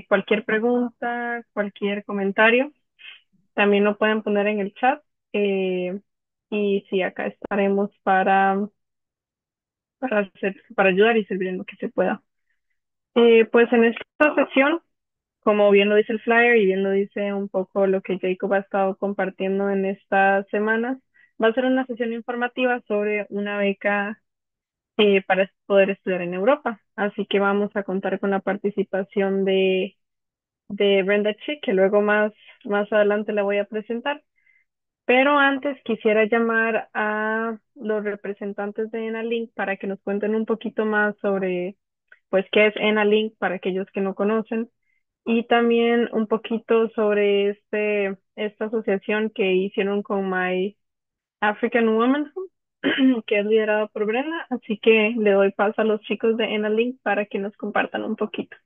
Cualquier pregunta, cualquier comentario, también lo pueden poner en el chat. eh, y sí, acá estaremos para ayudar y servir en lo que se pueda. Pues en esta sesión, como bien lo dice el flyer y bien lo dice un poco lo que Jacob ha estado compartiendo en estas semanas, va a ser una sesión informativa sobre una beca para poder estudiar en Europa. Así que vamos a contar con la participación de Brenda Chick, que luego más adelante la voy a presentar. Pero antes quisiera llamar a los representantes de ENALINK para que nos cuenten un poquito más sobre, pues, qué es ENALINK para aquellos que no conocen y también un poquito sobre esta asociación que hicieron con My African Womanhood, que es liderada por Brenda. Así que le doy paso a los chicos de ENALINK para que nos compartan un poquito.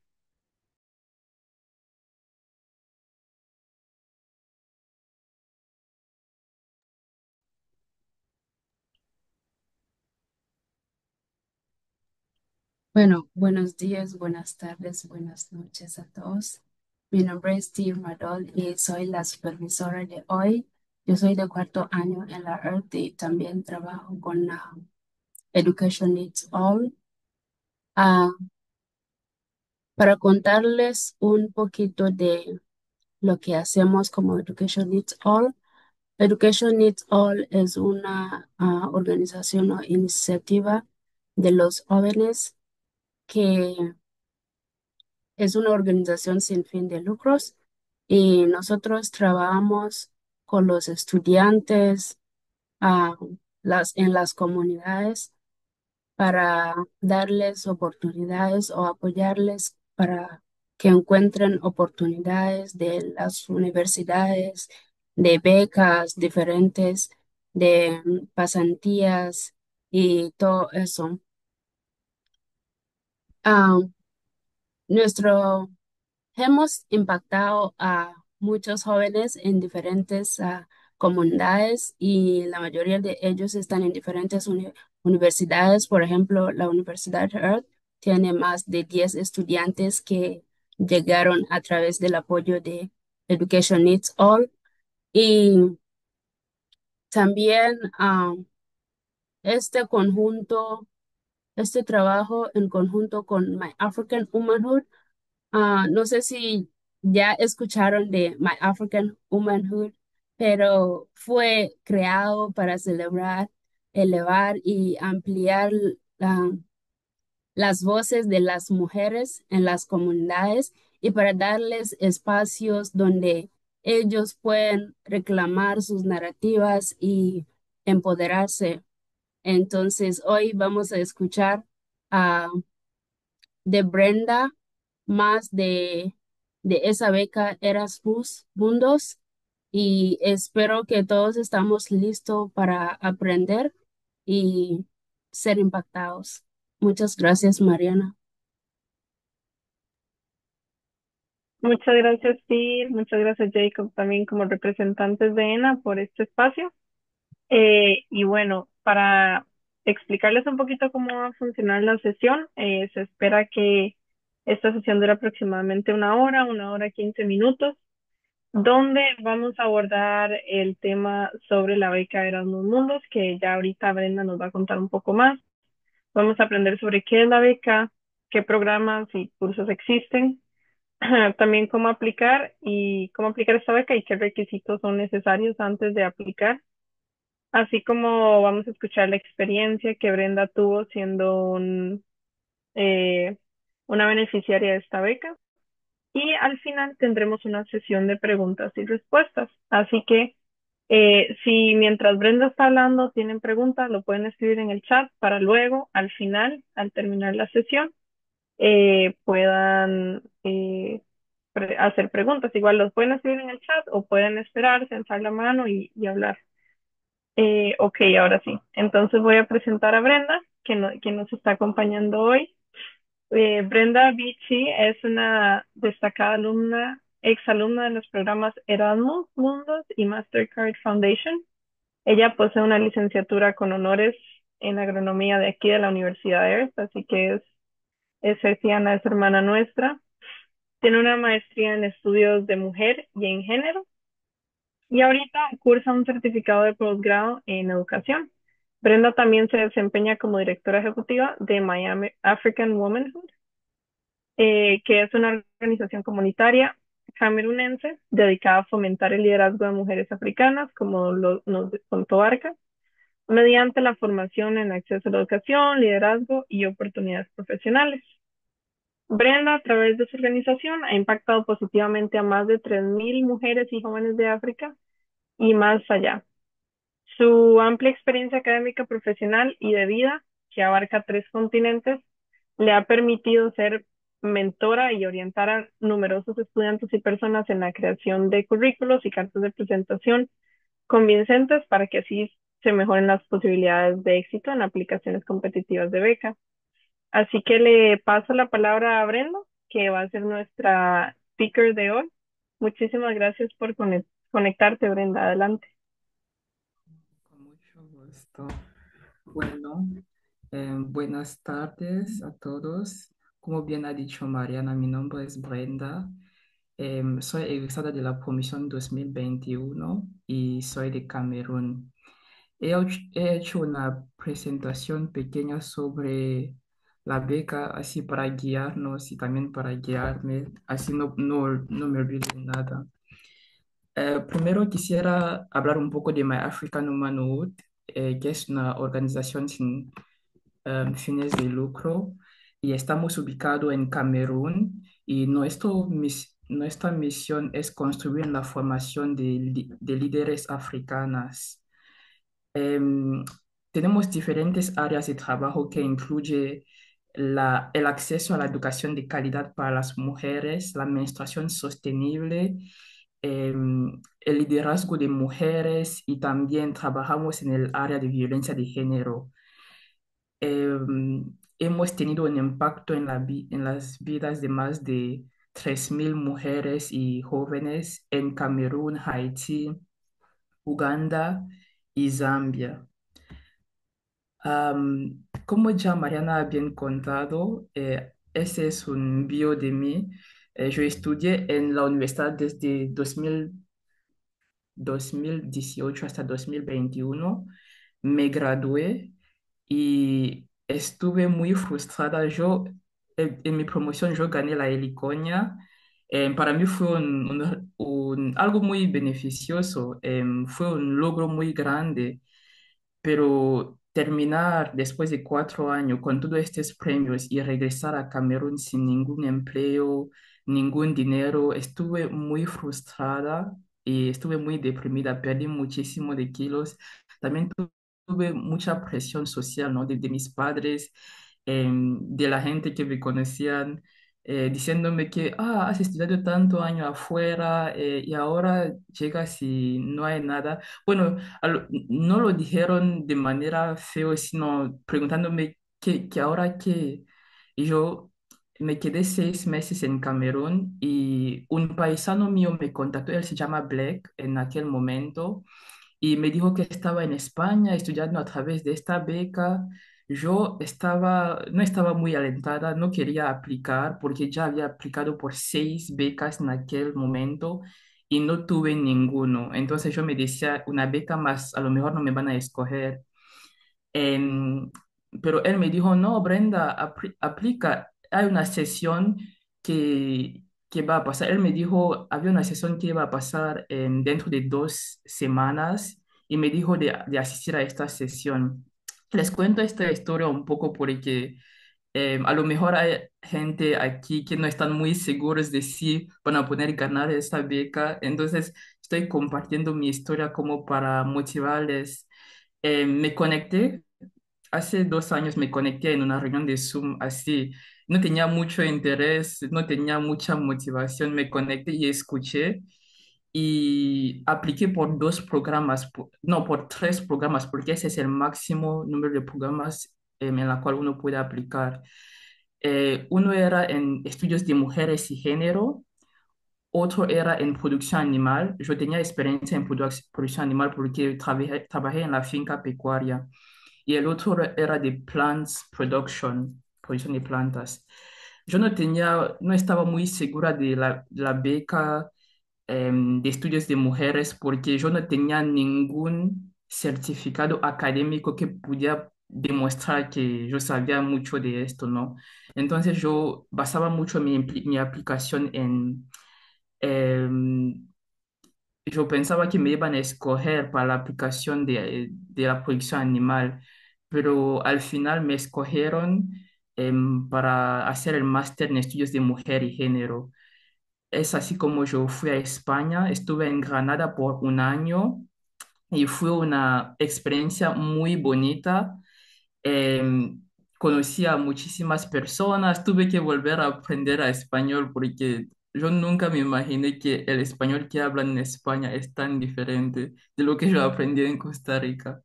Bueno, buenos días, buenas tardes, buenas noches a todos. Mi nombre es Steve Madol y soy la supervisora de hoy. Yo soy de cuarto año en la EARTH y también trabajo con la Education Needs All. Ah, para contarles un poquito de lo que hacemos como Education Needs All. Education Needs All es una organización o iniciativa de los jóvenes que es una organización sin fin de lucros y nosotros trabajamos con los estudiantes ah, en las comunidades para darles oportunidades o apoyarles para que encuentren oportunidades de las universidades, de becas diferentes, de pasantías y todo eso. Ah, nuestro Hemos impactado a muchos jóvenes en diferentes comunidades y la mayoría de ellos están en diferentes universidades. Por ejemplo, la Universidad Earth tiene más de 10 estudiantes que llegaron a través del apoyo de Education Needs All. Y también este conjunto, este trabajo en conjunto con My African Womanhood. No sé si ya escucharon de My African Womanhood, pero fue creado para celebrar, elevar y ampliar ah, las voces de las mujeres en las comunidades y para darles espacios donde ellos pueden reclamar sus narrativas y empoderarse. Entonces, hoy vamos a escuchar de Brenda, más de esa beca Erasmus Mundos y espero que todos estamos listos para aprender y ser impactados. Muchas gracias, Mariana. Muchas gracias, Steve. Muchas gracias, Jacob, también como representantes de ENA por este espacio. Y bueno, para explicarles un poquito cómo va a funcionar la sesión, se espera que esta sesión dure aproximadamente una hora 15 minutos, donde vamos a abordar el tema sobre la beca Erasmus Mundos, que ya ahorita Brenda nos va a contar un poco más. Vamos a aprender sobre qué es la beca, qué programas y cursos existen, también cómo aplicar esta beca y qué requisitos son necesarios antes de aplicar, así como vamos a escuchar la experiencia que Brenda tuvo siendo eh, una beneficiaria de esta beca. Y al final tendremos una sesión de preguntas y respuestas. Así que si mientras Brenda está hablando tienen preguntas, lo pueden escribir en el chat para luego, al final, al terminar la sesión, puedan hacer preguntas. Igual los pueden escribir en el chat o pueden esperarse, alzar la mano y hablar. Ok, ahora sí. Entonces voy a presentar a Brenda, quien nos está acompañando hoy. Brenda Vici es una destacada exalumna de los programas Erasmus Mundus y Mastercard Foundation. Ella posee una licenciatura con honores en agronomía de aquí de la Universidad de Earth, así que es cercana, es hermana nuestra. Tiene una maestría en estudios de mujer y en género y ahorita cursa un certificado de posgrado en educación. Brenda también se desempeña como directora ejecutiva de Miami African Womanhood, que es una organización comunitaria camerunense dedicada a fomentar el liderazgo de mujeres africanas, como nos contó Arca, mediante la formación en acceso a la educación, liderazgo y oportunidades profesionales. Brenda, a través de su organización, ha impactado positivamente a más de 3.000 mujeres y jóvenes de África y más allá. Su amplia experiencia académica, profesional y de vida, que abarca 3 continentes, le ha permitido ser mentora y orientar a numerosos estudiantes y personas en la creación de currículos y cartas de presentación convincentes para que así se mejoren las posibilidades de éxito en aplicaciones competitivas de beca. Así que le paso la palabra a Brenda, que va a ser nuestra speaker de hoy. Muchísimas gracias por conectarte, Brenda. Adelante. Con mucho gusto. Bueno, buenas tardes a todos. Como bien ha dicho Mariana, mi nombre es Brenda. Soy egresada de la promoción 2021 y soy de Camerún. He hecho una presentación pequeña sobre la beca, así para guiarnos y también para guiarme, así no me olvido de nada. Primero quisiera hablar un poco de My African Womanhood, que es una organización sin fines de lucro y estamos ubicados en Camerún y nuestra misión es construir la formación de líderes africanas. Em, Tenemos diferentes áreas de trabajo que incluye el acceso a la educación de calidad para las mujeres, la menstruación sostenible, el liderazgo de mujeres y también trabajamos en el área de violencia de género. Hemos tenido un impacto en las vidas de más de 3.000 mujeres y jóvenes en Camerún, Haití, Uganda y Zambia. Como ya Mariana ha bien contado, ese es un bio de mí. Yo estudié en la universidad desde 2018 hasta 2021. Me gradué y estuve muy frustrada. En mi promoción, yo gané la Heliconia. Para mí fue algo muy beneficioso, fue un logro muy grande, pero terminar después de 4 años con todos estos premios y regresar a Camerún sin ningún empleo, ningún dinero, estuve muy frustrada y estuve muy deprimida, perdí muchísimo de kilos. También tuve mucha presión social, ¿no? De mis padres, de la gente que me conocían, diciéndome que, has estudiado tanto año afuera, y ahora llegas y no hay nada. Bueno, no lo dijeron de manera feo, sino preguntándome que ahora qué. Y yo me quedé 6 meses en Camerún y un paisano mío me contactó, él se llama Black en aquel momento, y me dijo que estaba en España estudiando a través de esta beca. No estaba muy alentada, no quería aplicar porque ya había aplicado por 6 becas en aquel momento y no tuve ninguno. Entonces yo me decía, una beca más, a lo mejor no me van a escoger. Em, pero él me dijo, no, Brenda, aplica. Hay una sesión que va a pasar. Él me dijo, había una sesión que iba a pasar dentro de 2 semanas y me dijo de asistir a esta sesión. Les cuento esta historia un poco porque a lo mejor hay gente aquí que no están muy seguros de si van a poder ganar esta beca. Entonces, estoy compartiendo mi historia como para motivarles. Me conecté. Hace 2 años me conecté en una reunión de Zoom así. No tenía mucho interés, no tenía mucha motivación. Me conecté y escuché y apliqué por 2 programas, no, por 3 programas, porque ese es el máximo número de programas en la cual uno puede aplicar. Uno era en estudios de mujeres y género, otro era en producción animal. Yo tenía experiencia en producción animal porque trabajé en la finca pecuaria. Y el otro era de plants production, producción de plantas. yo no estaba muy segura de la beca de estudios de mujeres porque yo no tenía ningún certificado académico que pudiera demostrar que yo sabía mucho de esto, ¿no? Entonces yo basaba mucho mi aplicación en... em, yo pensaba que me iban a escoger para la aplicación de la producción animal, pero al final me escogieron para hacer el máster en estudios de mujer y género. Es así como yo fui a España, estuve en Granada por un año y fue una experiencia muy bonita. Em, Conocí a muchísimas personas, tuve que volver a aprender a español porque yo nunca me imaginé que el español que hablan en España es tan diferente de lo que yo aprendí en Costa Rica.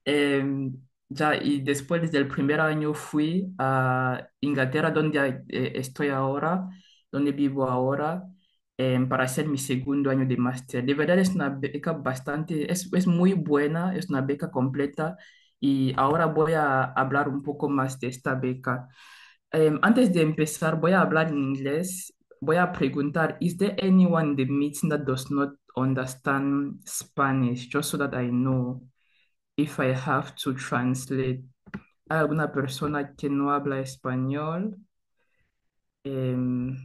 Em, ya, y después del primer año fui a Inglaterra, donde estoy ahora, donde vivo ahora, para hacer mi segundo año de máster. De verdad es una beca bastante, es muy buena, es una beca completa y ahora voy a hablar un poco más de esta beca. Antes de empezar, voy a hablar en inglés. Voy a preguntar, is there anyone in the meeting that does not understand Spanish, just so that I know if I have to translate? ¿Hay alguna persona que no habla español? Em,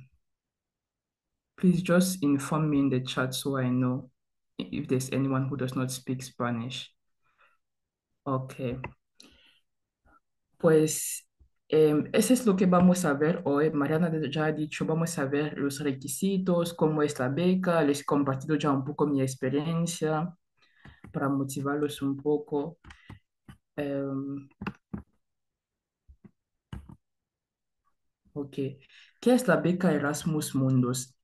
Please just inform me in the chat so I know if there's anyone who does not speak Spanish. Ok, pues eso es lo que vamos a ver hoy. Mariana ya ha dicho, vamos a ver los requisitos, cómo es la beca, les he compartido ya un poco mi experiencia para motivarlos un poco. Em, ok, ¿qué es la beca Erasmus Mundus?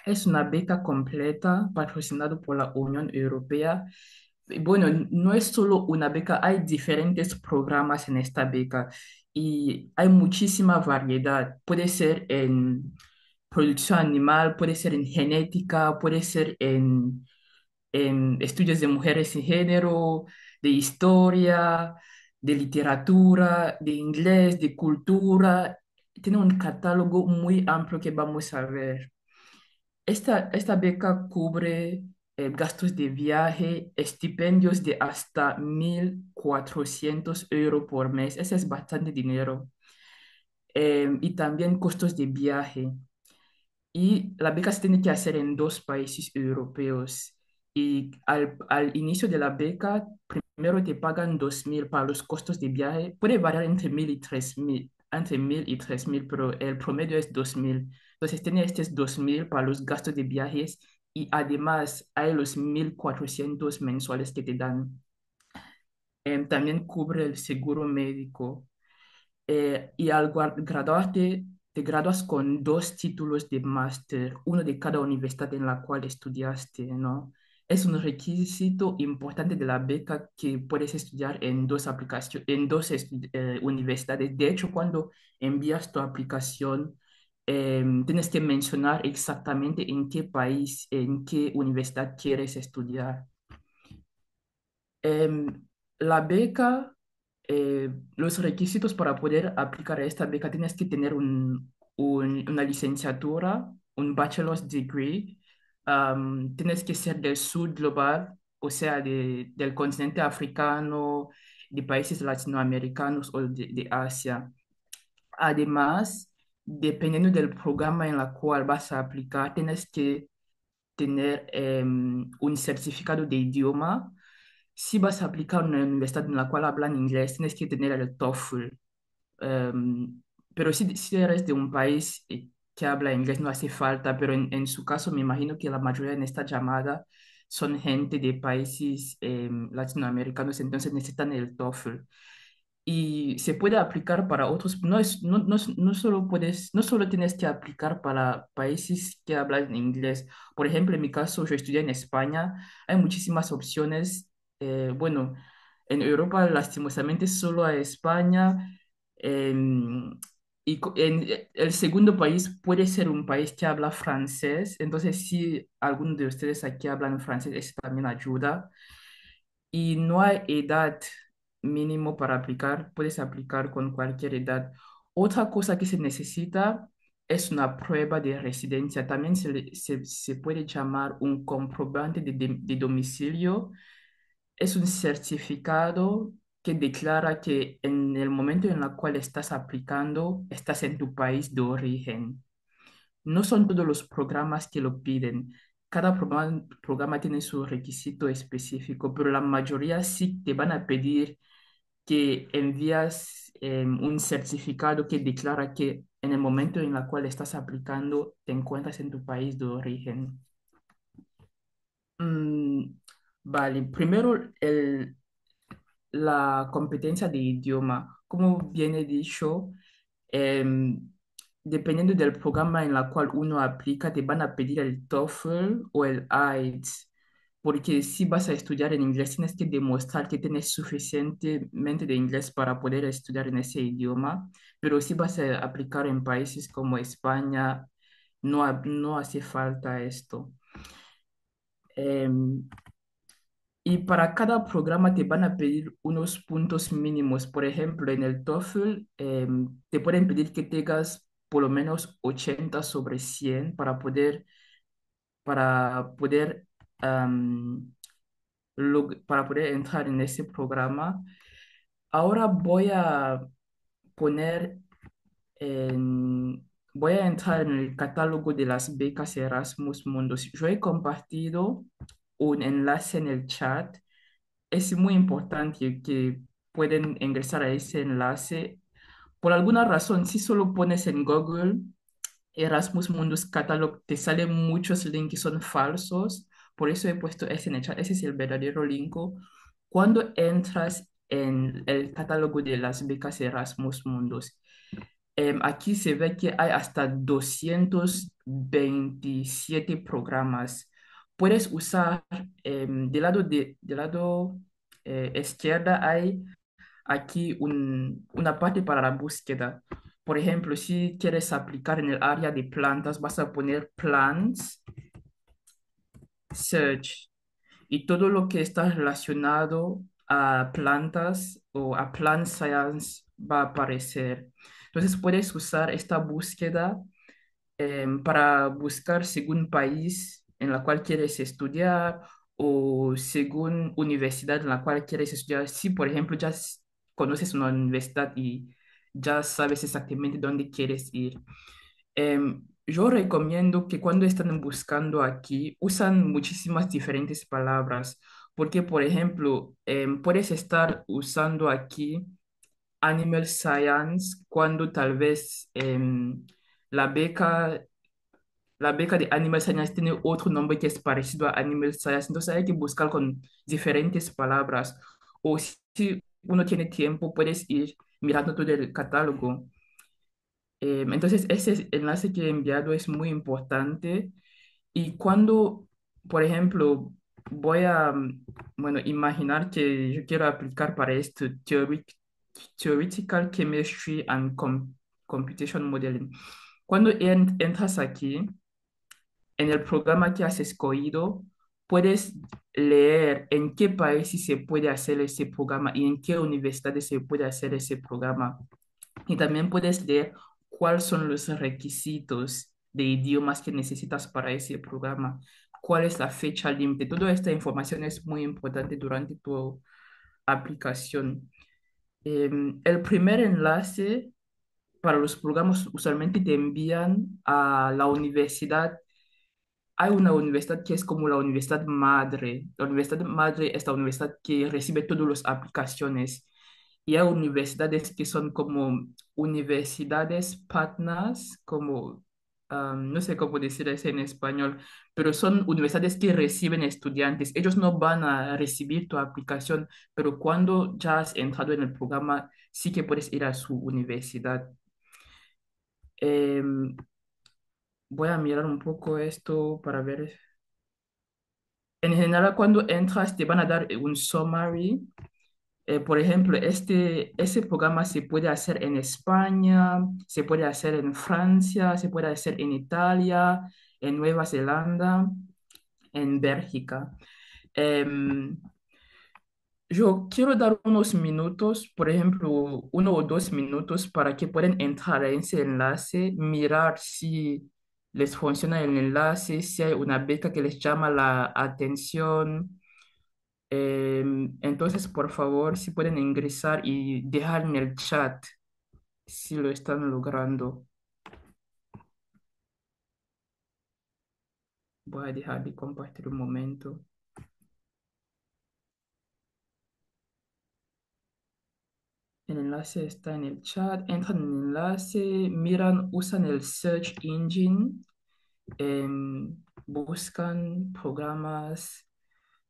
Es una beca completa patrocinada por la Unión Europea. Y bueno, no es solo una beca, hay diferentes programas en esta beca y hay muchísima variedad. Puede ser en producción animal, puede ser en genética, puede ser en estudios de mujeres y género, de historia, de literatura, de inglés, de cultura. Tiene un catálogo muy amplio que vamos a ver. Esta beca cubre gastos de viaje, estipendios de hasta 1.400 € por mes. Ese es bastante dinero. Y también costos de viaje. Y la beca se tiene que hacer en dos países europeos. Y al inicio de la beca, primero te pagan 2.000 para los costos de viaje. Puede variar entre 1.000 y 3.000, pero el promedio es 2.000. Entonces, tiene estos 2.000 para los gastos de viajes y además hay los 1.400 mensuales que te dan. También cubre el seguro médico y al graduarte, te gradúas con dos títulos de máster, uno de cada universidad en la cual estudiaste, ¿no? Es un requisito importante de la beca que puedes estudiar en dos aplicaciones, en dos universidades. De hecho, cuando envías tu aplicación, tienes que mencionar exactamente en qué país, en qué universidad quieres estudiar. Em, la beca, los requisitos para poder aplicar a esta beca, tienes que tener una licenciatura, un bachelor's degree, tienes que ser del sur global, o sea, del continente africano, de países latinoamericanos o de Asia. Además, dependiendo del programa en el cual vas a aplicar, tienes que tener un certificado de idioma. Si vas a aplicar una universidad en la cual hablan inglés, tienes que tener el TOEFL. Pero si eres de un país que habla inglés, no hace falta, pero en su caso me imagino que la mayoría en esta llamada son gente de países latinoamericanos, entonces necesitan el TOEFL y se puede aplicar para otros, no solo no solo tienes que aplicar para países que hablan inglés. Por ejemplo, en mi caso, yo estudié en España, hay muchísimas opciones. Bueno, en Europa, lastimosamente, solo hay España. em, el segundo país puede ser un país que habla francés, entonces si alguno de ustedes aquí hablan francés, eso también ayuda. Y no hay edad mínimo para aplicar, puedes aplicar con cualquier edad. Otra cosa que se necesita es una prueba de residencia. También se puede llamar un comprobante de domicilio. Es un certificado que declara que en el momento en el cual estás aplicando, estás en tu país de origen. No son todos los programas que lo piden. Cada programa tiene su requisito específico, pero la mayoría sí te van a pedir que envías un certificado que declara que en el momento en el cual estás aplicando te encuentras en tu país de origen. Mm, vale, primero la competencia de idioma. Como viene dicho, em, dependiendo del programa en el cual uno aplica, te van a pedir el TOEFL o el IELTS. Porque si vas a estudiar en inglés, tienes que demostrar que tienes suficientemente de inglés para poder estudiar en ese idioma. Pero si vas a aplicar en países como España, no hace falta esto. Em, y para cada programa te van a pedir unos puntos mínimos. Por ejemplo, en el TOEFL te pueden pedir que tengas por lo menos 80 sobre 100 para poder, am, para poder entrar en ese programa. Ahora poner en- voy a entrar en el catálogo de las becas Erasmus Mundus. Yo he compartido un enlace en el chat. Es muy importante que pueden ingresar a ese enlace. Por alguna razón, si solo pones en Google Erasmus Mundus Catalog, te salen muchos links que son falsos. Por eso he puesto ese en el chat. Ese es el verdadero link. Cuando entras en el catálogo de las becas Erasmus Mundus, aquí se ve que hay hasta 227 programas. Puedes usar, del lado izquierda hay aquí una parte para la búsqueda. Por ejemplo, si quieres aplicar en el área de plantas, vas a poner plants, search, y todo lo que está relacionado a plantas o a plant science va a aparecer. Entonces puedes usar esta búsqueda para buscar según país en la cual quieres estudiar o según universidad en la cual quieres estudiar. Si, por ejemplo, conoces una universidad y ya sabes exactamente dónde quieres ir. Yo recomiendo que cuando están buscando aquí, usan muchísimas diferentes palabras, porque, por ejemplo, puedes estar usando aquí Animal Science cuando tal vez la beca la beca de Animal Science tiene otro nombre que es parecido a Animal Science, entonces hay que buscar con diferentes palabras. O si uno tiene tiempo, puedes ir mirando todo el catálogo. Entonces, ese enlace que he enviado es muy importante. Y cuando, por ejemplo, bueno, imaginar que yo quiero aplicar para esto, Theoretical Chemistry and Computation Modeling. Cuando entras aquí, en el programa que has escogido, puedes leer en qué países se puede hacer ese programa y en qué universidades se puede hacer ese programa. Y también puedes leer cuáles son los requisitos de idiomas que necesitas para ese programa, cuál es la fecha límite. Toda esta información es muy importante durante tu aplicación. El primer enlace para los programas usualmente te envían a la universidad. Hay una universidad que es como la universidad madre. La universidad madre es la universidad que recibe todas las aplicaciones. Y hay universidades que son como universidades partners, como, no sé cómo decir eso en español, pero son universidades que reciben estudiantes. Ellos no van a recibir tu aplicación, pero cuando ya has entrado en el programa, sí que puedes ir a su universidad. Em, Voy a mirar un poco esto para ver. En general, cuando entras, te van a dar un summary. Por ejemplo, ese programa se puede hacer en España, se puede hacer en Francia, se puede hacer en Italia, en Nueva Zelanda, en Bélgica. Em, Yo quiero dar unos minutos, por ejemplo, 1 o 2 minutos para que puedan entrar a ese enlace, mirar si les funciona el enlace, si hay una beca que les llama la atención. Entonces, por favor, si pueden ingresar y dejar en el chat si lo están logrando. Voy a dejar de compartir un momento. El enlace está en el chat. Entran en el enlace, miran, usan el search engine, buscan programas,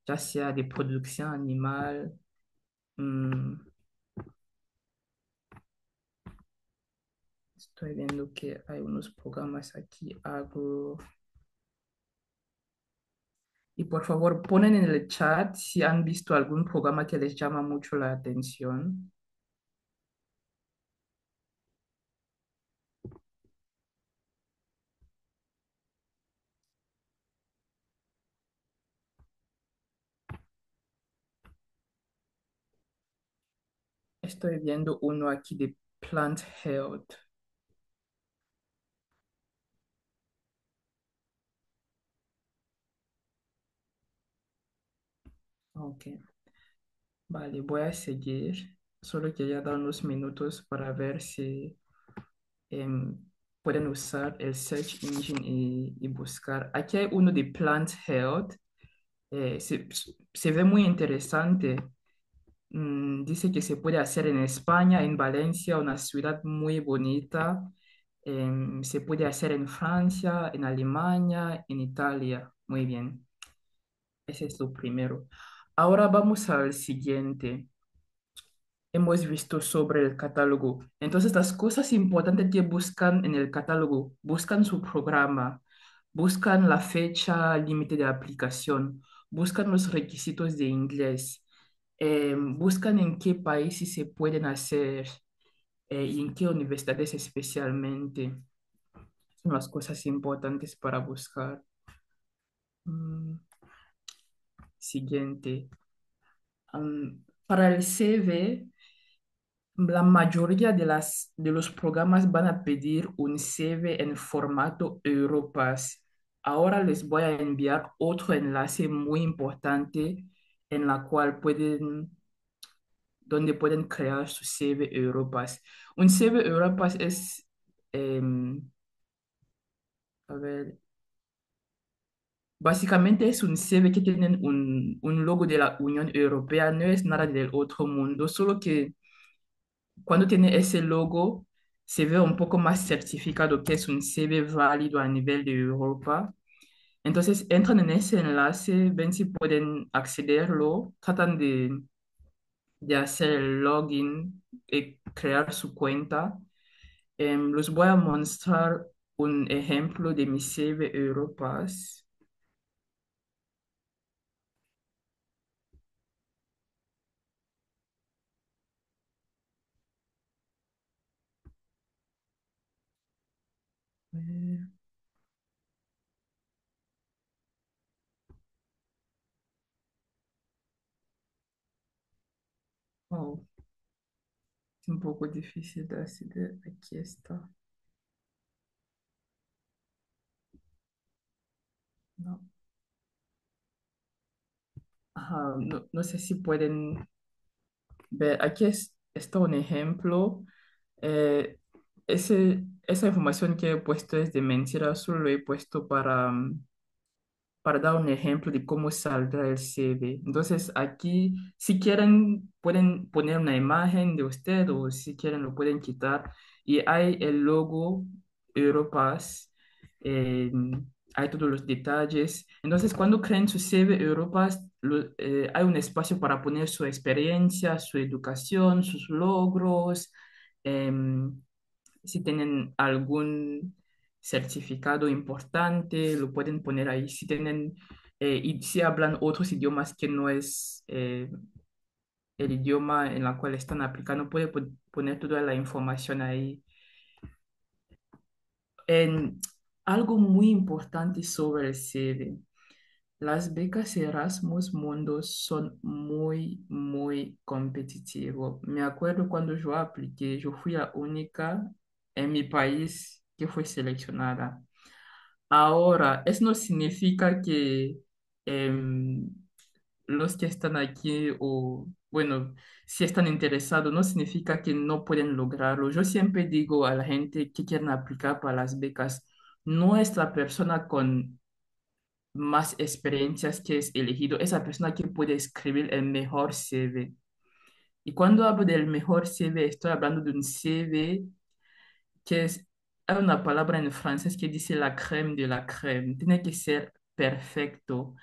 ya sea de producción animal. mm, Estoy viendo que hay unos programas aquí, agro. Y por favor, ponen en el chat si han visto algún programa que les llama mucho la atención. Estoy viendo uno aquí de Plant Health. Ok, vale, voy a seguir. Solo quería dar unos minutos para ver si em, pueden usar el Search Engine y buscar. Aquí hay uno de Plant Health. Se ve muy interesante. Dice que se puede hacer en España, en Valencia, una ciudad muy bonita. Se puede hacer en Francia, en Alemania, en Italia. Muy bien, ese es lo primero. Ahora vamos al siguiente. Hemos visto sobre el catálogo. Entonces, las cosas importantes que buscan en el catálogo, buscan su programa, buscan la fecha límite de aplicación, buscan los requisitos de inglés, buscan en qué países se pueden hacer y en qué universidades especialmente. Son las cosas importantes para buscar. Mm, Siguiente. Para el CV. La mayoría de los programas van a pedir un CV en formato Europass. Ahora les voy a enviar otro enlace muy importante en la cual donde pueden crear su CV Europass. Un CV Europass es, em, a ver, básicamente es un CV que tiene un logo de la Unión Europea, no es nada del otro mundo, solo que cuando tiene ese logo, se ve un poco más certificado que es un CV válido a nivel de Europa. Entonces entran en ese enlace, ven si pueden accederlo, tratan de hacer el login y crear su cuenta. Les voy a mostrar un ejemplo de mi CV Europass. Eh, Oh, es un poco difícil de acceder. Aquí está. No. Ajá, no, no sé si pueden ver. Aquí está un ejemplo. Eh, esa información que he puesto es de mentira, solo lo he puesto para dar un ejemplo de cómo saldrá el CV. Entonces, aquí, si quieren, pueden poner una imagen de usted o si quieren, lo pueden quitar. Y hay el logo Europass, eh, hay todos los detalles. Entonces, cuando creen su CV Europass, hay un espacio para poner su experiencia, su educación, sus logros. em, si tienen algún certificado importante, lo pueden poner ahí. Si tienen, y si hablan otros idiomas que no es el idioma en el cual están aplicando, puede poner toda la información ahí. En, algo muy importante sobre el CV. Las becas Erasmus Mundos son muy, muy competitivos. Me acuerdo cuando yo apliqué, yo fui la única en mi país que fue seleccionada. Ahora, eso no significa que em, los que están aquí o, bueno, si están interesados, no significa que no pueden lograrlo. Yo siempre digo a la gente que quieren aplicar para las becas, no es la persona con más experiencias que es elegido, es la persona que puede escribir el mejor CV. Y cuando hablo del mejor CV, estoy hablando de un CV que es, hay una palabra en francés que dice la crème de la crème. Tiene que ser perfecto.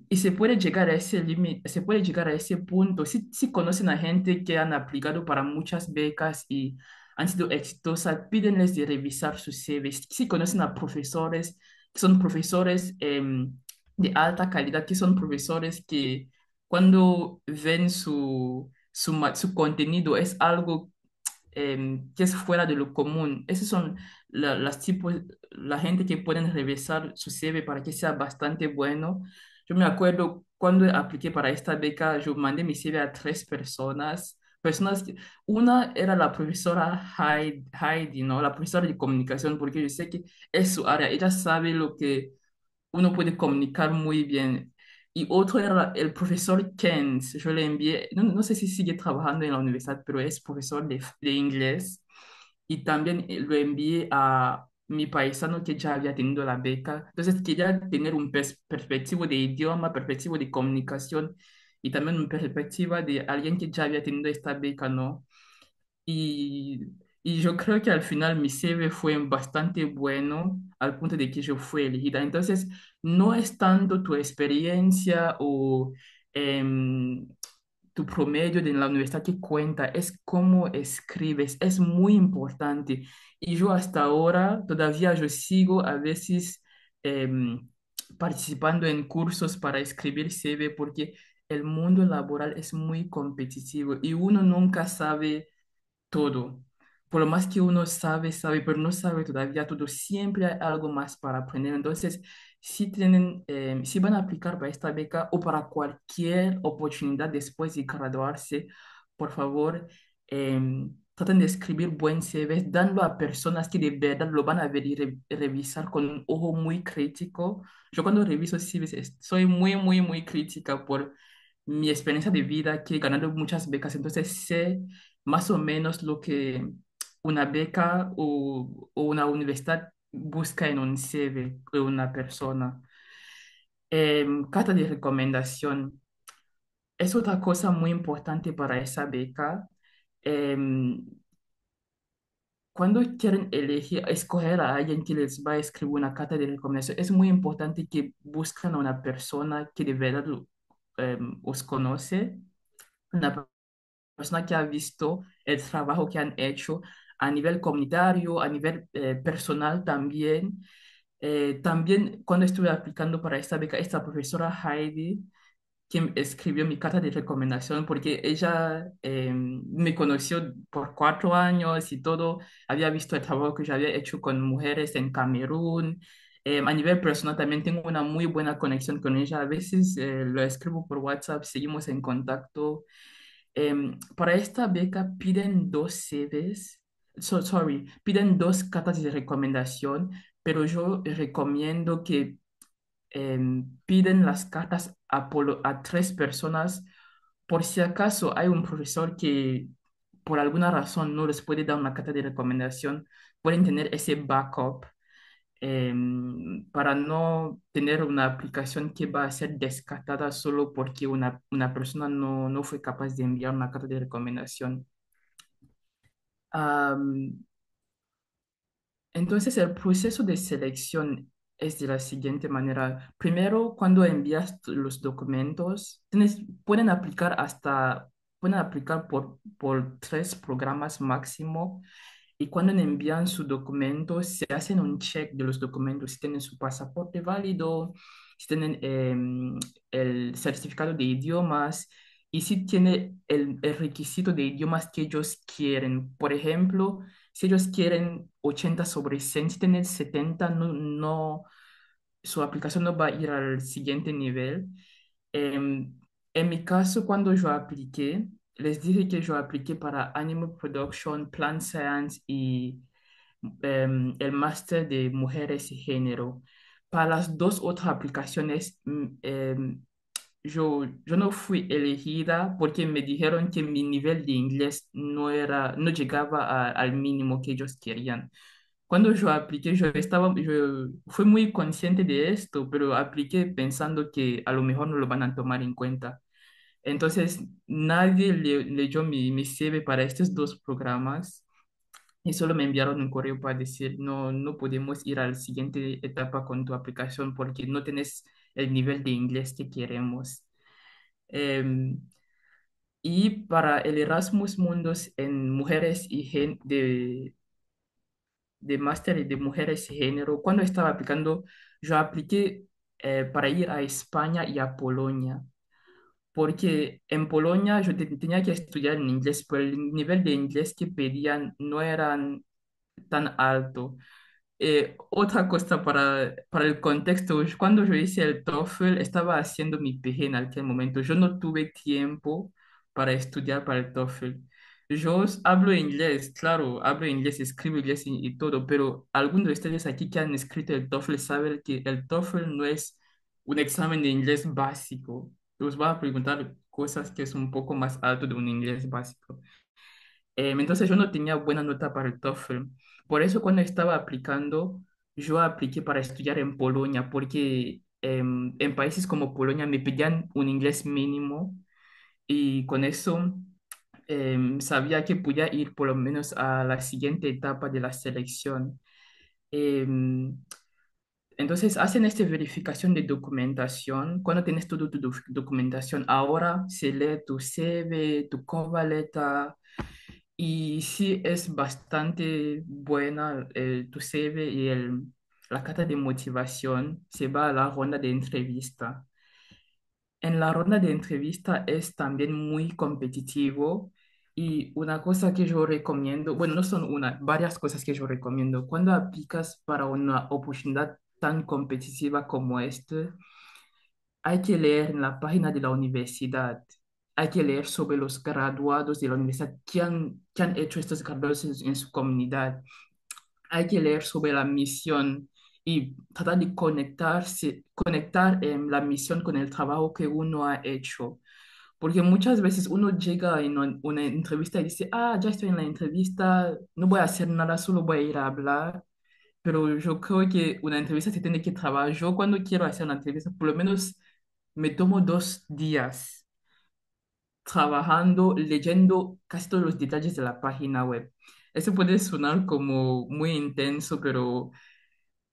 Y se puede llegar a ese límite, se puede llegar a ese punto. Si conocen a gente que han aplicado para muchas becas y han sido exitosas, pídenles de revisar sus CVs. Si conocen a profesores, que son profesores de alta calidad, que son profesores que cuando ven su contenido es algo que es fuera de lo común. Esos son las tipos, la gente que pueden revisar su CV para que sea bastante bueno. Yo me acuerdo cuando apliqué para esta beca, yo mandé mi CV a tres personas. Una era la profesora Heidi, ¿no? La profesora de comunicación, porque yo sé que es su área, ella sabe lo que uno puede comunicar muy bien. Y otro era el profesor Kent. Yo le envié, no sé si sigue trabajando en la universidad, pero es profesor de inglés. Y también lo envié a mi paisano que ya había tenido la beca. Entonces quería tener un perspectivo de idioma, perspectivo de comunicación y también una perspectiva de alguien que ya había tenido esta beca, ¿no? Y, y yo creo que al final mi CV fue bastante bueno al punto de que yo fui elegida. Entonces, no es tanto tu experiencia o em, tu promedio de la universidad que cuenta, es cómo escribes, es muy importante. Y yo hasta ahora todavía yo sigo a veces em, participando en cursos para escribir CV porque el mundo laboral es muy competitivo y uno nunca sabe todo. Por lo más que uno sabe, pero no sabe todavía todo, siempre hay algo más para aprender. Entonces, si van a aplicar para esta beca o para cualquier oportunidad después de graduarse, por favor, traten de escribir buen CV, dando a personas que de verdad lo van a ver y revisar con un ojo muy crítico. Yo cuando reviso CVs soy muy, muy, muy crítica por mi experiencia de vida, que he ganado muchas becas, entonces sé más o menos lo que una beca o una universidad busca en un CV de una persona. Carta de recomendación es otra cosa muy importante para esa beca. Em, Cuando quieren elegir, escoger a alguien que les va a escribir una carta de recomendación, es muy importante que busquen a una persona que de verdad os conoce, una persona que ha visto el trabajo que han hecho a nivel comunitario, a nivel personal también. También cuando estuve aplicando para esta beca, esta profesora Heidi, quien escribió mi carta de recomendación, porque ella me conoció por 4 años y todo, había visto el trabajo que yo había hecho con mujeres en Camerún. A nivel personal también tengo una muy buena conexión con ella. A veces lo escribo por WhatsApp, seguimos en contacto. Para esta beca piden dos CVs, piden dos cartas de recomendación, pero yo recomiendo que piden las cartas a tres personas por si acaso hay un profesor que por alguna razón no les puede dar una carta de recomendación, pueden tener ese backup para no tener una aplicación que va a ser descartada solo porque una persona no fue capaz de enviar una carta de recomendación. Am, entonces, el proceso de selección es de la siguiente manera. Primero, cuando envías los documentos, pueden aplicar por 3 programas máximo. Y cuando envían su documento, se hacen un check de los documentos, si tienen su pasaporte válido, si tienen el certificado de idiomas y si tiene el requisito de idiomas que ellos quieren. Por ejemplo, si ellos quieren 80 sobre 100, si tienen 70, su aplicación no va a ir al siguiente nivel. Em, en mi caso, cuando yo apliqué, les dije que yo apliqué para Animal Production, Plant Science y el máster de mujeres y género. Para las dos otras aplicaciones, yo no fui elegida porque me dijeron que mi nivel de inglés no llegaba al mínimo que ellos querían. Cuando yo apliqué, yo fui muy consciente de esto, pero apliqué pensando que a lo mejor no lo van a tomar en cuenta. Entonces, nadie leyó mi CV para estos dos programas y solo me enviaron un correo para decir, no, no podemos ir a la siguiente etapa con tu aplicación porque no tienes el nivel de inglés que queremos. Em, y para el Erasmus Mundus en mujeres y de máster de mujeres y género, cuando estaba aplicando, yo apliqué para ir a España y a Polonia, porque en Polonia yo tenía que estudiar en inglés, pero el nivel de inglés que pedían no eran tan alto. Otra cosa para el contexto, cuando yo hice el TOEFL, estaba haciendo mi PG en aquel momento. Yo no tuve tiempo para estudiar para el TOEFL. Hablo inglés, claro, hablo inglés, escribo inglés y todo, pero algunos de ustedes aquí que han escrito el TOEFL saben que el TOEFL no es un examen de inglés básico. Os va a preguntar cosas que es un poco más alto de un inglés básico. Entonces yo no tenía buena nota para el TOEFL. Por eso cuando estaba aplicando, yo apliqué para estudiar en Polonia, porque en países como Polonia me pedían un inglés mínimo y con eso sabía que podía ir por lo menos a la siguiente etapa de la selección. Em, entonces hacen esta verificación de documentación. Cuando tienes toda tu documentación, ahora se lee tu CV, tu cover letter, y sí es bastante buena tu CV y la carta de motivación. Se va a la ronda de entrevista. En la ronda de entrevista es también muy competitivo y una cosa que yo recomiendo, bueno, no son una, varias cosas que yo recomiendo. Cuando aplicas para una oportunidad tan competitiva como esta, hay que leer en la página de la universidad, hay que leer sobre los graduados de la universidad que han hecho estos graduados en su comunidad, hay que leer sobre la misión y tratar de conectar la misión con el trabajo que uno ha hecho. Porque muchas veces uno llega en una entrevista y dice, ah, ya estoy en la entrevista, no voy a hacer nada, solo voy a ir a hablar. Pero yo creo que una entrevista se tiene que trabajar. Yo cuando quiero hacer una entrevista, por lo menos me tomo 2 días trabajando, leyendo casi todos los detalles de la página web. Eso puede sonar como muy intenso, pero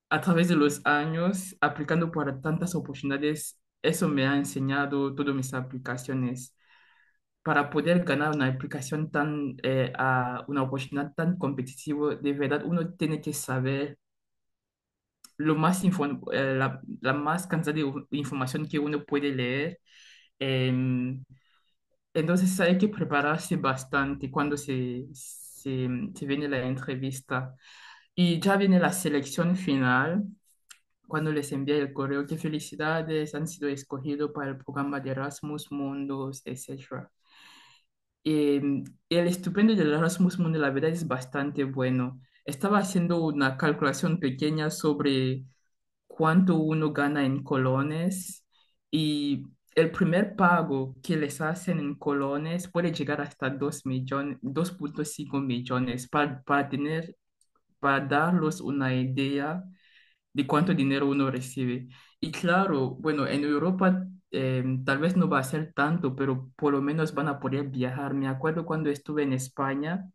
a través de los años, aplicando para tantas oportunidades, eso me ha enseñado todas mis aplicaciones. Para poder ganar una aplicación a una oportunidad tan competitiva, de verdad uno tiene que saber la más cantidad de información que uno puede leer. Em, entonces hay que prepararse bastante cuando se viene la entrevista. Y ya viene la selección final, cuando les envía el correo, qué felicidades, han sido escogidos para el programa de Erasmus Mundus, etc. El estupendo del Erasmus Mundus, la verdad, es bastante bueno. Estaba haciendo una calculación pequeña sobre cuánto uno gana en colones y el primer pago que les hacen en colones puede llegar hasta 2,5 millones para darlos una idea de cuánto dinero uno recibe. Y claro, bueno, en Europa tal vez no va a ser tanto, pero por lo menos van a poder viajar. Me acuerdo cuando estuve en España,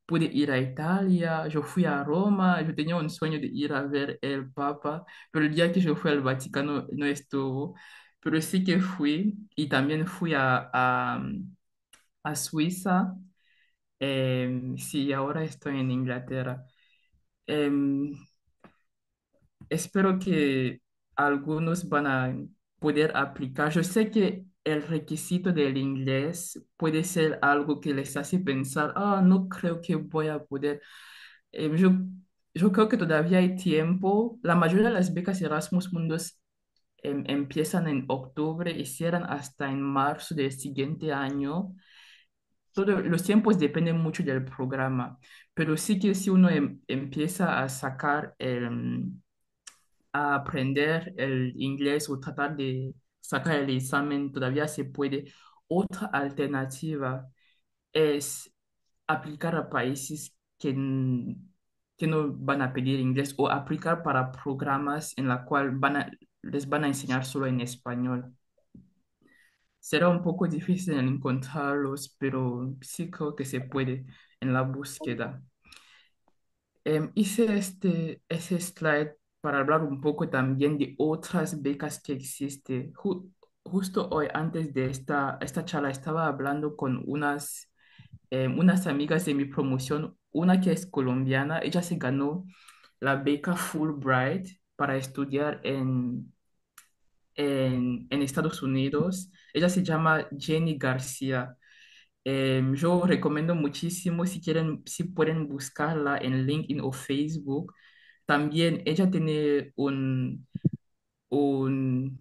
pude ir a Italia, yo fui a Roma, yo tenía un sueño de ir a ver el Papa, pero el día que yo fui al Vaticano no estuvo, pero sí que fui y también fui a Suiza. Sí, ahora estoy en Inglaterra. Em, Espero que algunos van a poder aplicar. Yo sé que el requisito del inglés puede ser algo que les hace pensar, ah, no creo que voy a poder. Yo yo creo que todavía hay tiempo. La mayoría de las becas Erasmus Mundus empiezan en octubre y cierran hasta en marzo del siguiente año. Los tiempos dependen mucho del programa, pero sí que si uno empieza a a aprender el inglés o tratar de sacar el examen, todavía se puede. Otra alternativa es aplicar a países que no van a pedir inglés o aplicar para programas en la cual les van a enseñar solo en español. Será un poco difícil encontrarlos, pero sí creo que se puede en la búsqueda. Hice ese slide para hablar un poco también de otras becas que existen. Justo hoy, antes de esta charla, estaba hablando con unas amigas de mi promoción, una que es colombiana, ella se ganó la beca Fulbright para estudiar en Estados Unidos. Ella se llama Jenny García. Yo recomiendo muchísimo si quieren, si pueden buscarla en LinkedIn o Facebook. También ella tiene un, un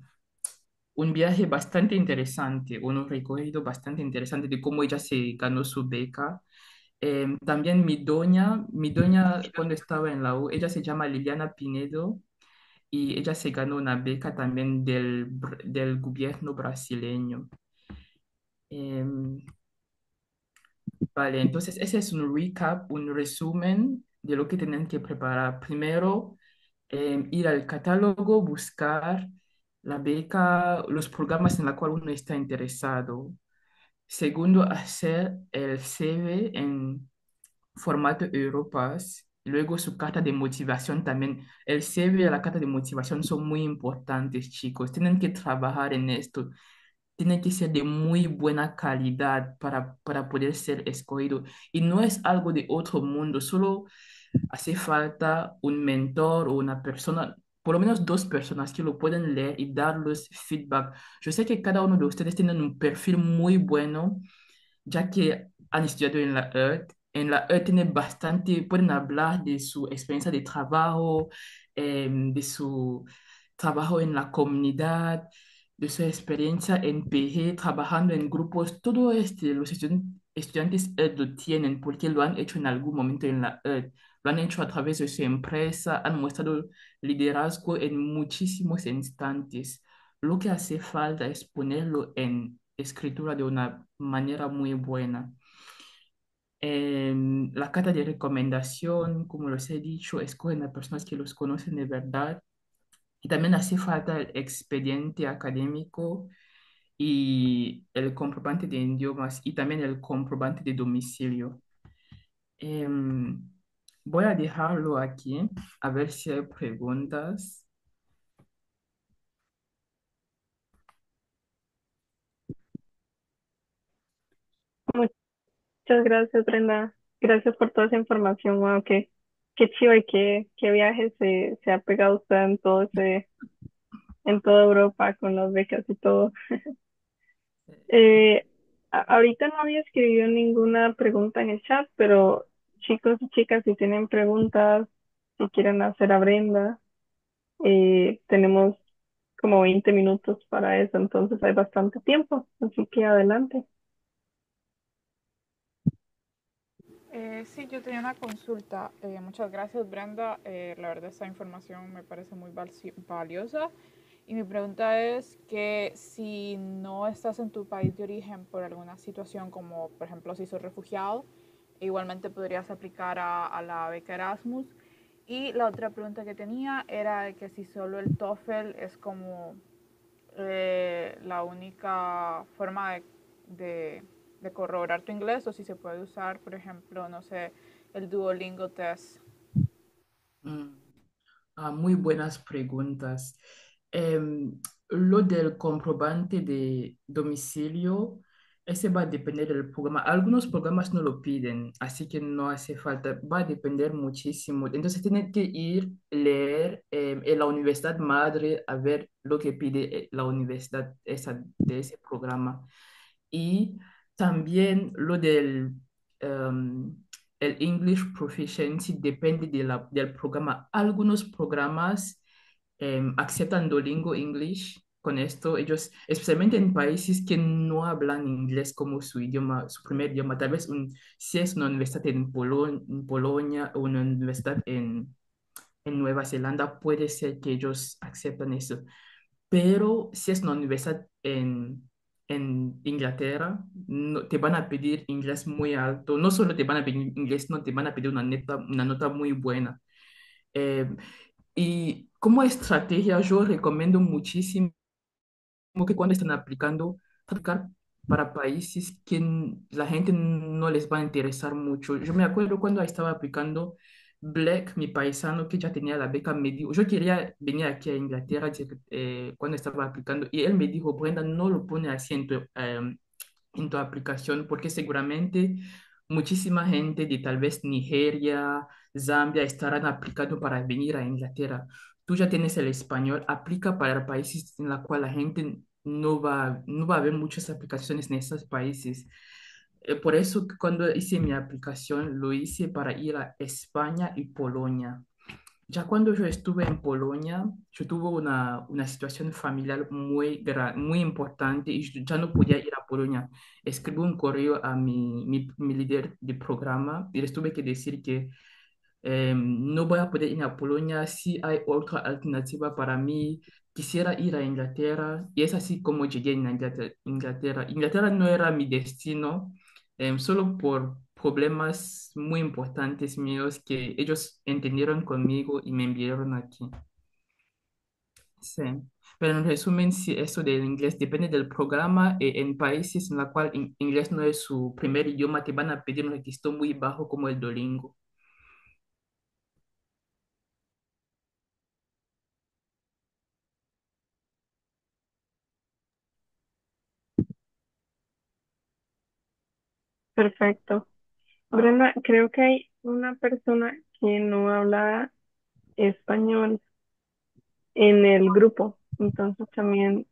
viaje bastante interesante, un recorrido bastante interesante de cómo ella se ganó su beca. También mi doña cuando estaba en la U, ella se llama Liliana Pinedo y ella se ganó una beca también del gobierno brasileño. Em, vale, entonces ese es un recap, un resumen de lo que tienen que preparar. Primero, ir al catálogo, buscar la beca, los programas en los cuales uno está interesado. Segundo, hacer el CV en formato Europass. Luego su carta de motivación también. El CV y la carta de motivación son muy importantes, chicos. Tienen que trabajar en esto. Tiene que ser de muy buena calidad para poder ser escogido. Y no es algo de otro mundo, solo hace falta un mentor o una persona, por lo menos dos personas que lo pueden leer y darles feedback. Yo sé que cada uno de ustedes tienen un perfil muy bueno ya que han estudiado en la ERT. En la ERT tienen bastante, pueden hablar de su experiencia de trabajo, de su trabajo en la comunidad, de su experiencia en PG, trabajando en grupos. Todo los estudiantes ERT lo tienen porque lo han hecho en algún momento en la ERT. Lo han hecho a través de su empresa, han mostrado liderazgo en muchísimos instantes. Lo que hace falta es ponerlo en escritura de una manera muy buena. En la carta de recomendación, como les he dicho, escogen a personas que los conocen de verdad. Y también hace falta el expediente académico y el comprobante de idiomas y también el comprobante de domicilio. Em, Voy a dejarlo aquí, a ver si hay preguntas. Muchas gracias, Brenda. Gracias por toda esa información. Wow, qué chiva y qué viaje se ha pegado usted en en toda Europa con las becas y todo. Eh, Ahorita no había escrito ninguna pregunta en el chat, pero chicos y chicas, si tienen preguntas, si quieren hacer a Brenda, tenemos como 20 minutos para eso, entonces hay bastante tiempo, así que adelante. Sí, yo tenía una consulta. Muchas gracias, Brenda. La verdad, esta información me parece muy valiosa. Y mi pregunta es que si no estás en tu país de origen por alguna situación, como por ejemplo si sos refugiado, igualmente podrías aplicar a la beca Erasmus. Y la otra pregunta que tenía era que si solo el TOEFL es como la única forma de, de corroborar tu inglés o si se puede usar, por ejemplo, no sé, el Duolingo test. Mm. Muy buenas preguntas. Lo del comprobante de domicilio, ese va a depender del programa. Algunos programas no lo piden, así que no hace falta. Va a depender muchísimo. Entonces, tiene que ir, leer en la universidad madre a ver lo que pide la universidad de ese programa. Y también lo del el English Proficiency depende del programa. Algunos programas aceptan Duolingo English. Con esto, ellos, especialmente en países que no hablan inglés como su idioma, su primer idioma, tal vez si es una universidad en Polonia o una universidad en Nueva Zelanda, puede ser que ellos aceptan eso. Pero si es una universidad en Inglaterra, te van a pedir inglés muy alto. No solo te van a pedir inglés, no te van a pedir una nota muy buena. Eh, y como estrategia, yo recomiendo muchísimo que cuando están aplicando, aplicar para países que la gente no les va a interesar mucho. Yo me acuerdo cuando estaba aplicando, Black, mi paisano que ya tenía la beca, me dijo, yo quería venir aquí a Inglaterra cuando estaba aplicando, y él me dijo, Brenda, no lo pone así en tu aplicación, porque seguramente muchísima gente de tal vez Nigeria, Zambia estarán aplicando para venir a Inglaterra. Tú ya tienes el español, aplica para países en los cuales la gente no va a ver muchas aplicaciones en esos países. Por eso que cuando hice mi aplicación, lo hice para ir a España y Polonia. Ya cuando yo estuve en Polonia, yo tuve una situación familiar muy importante y yo ya no podía ir a Polonia. Escribí un correo a mi líder de programa y les tuve que decir que no voy a poder ir a Polonia si hay otra alternativa para mí. Quisiera ir a Inglaterra y es así como llegué a Inglaterra. Inglaterra no era mi destino, solo por problemas muy importantes míos que ellos entendieron conmigo y me enviaron aquí. Sí. Pero en resumen, sí, eso del inglés depende del programa. En países en los cuales inglés no es su primer idioma, te van a pedir un requisito muy bajo como el Duolingo. Perfecto. Brenda, creo que hay una persona que no habla español en el grupo. Entonces también,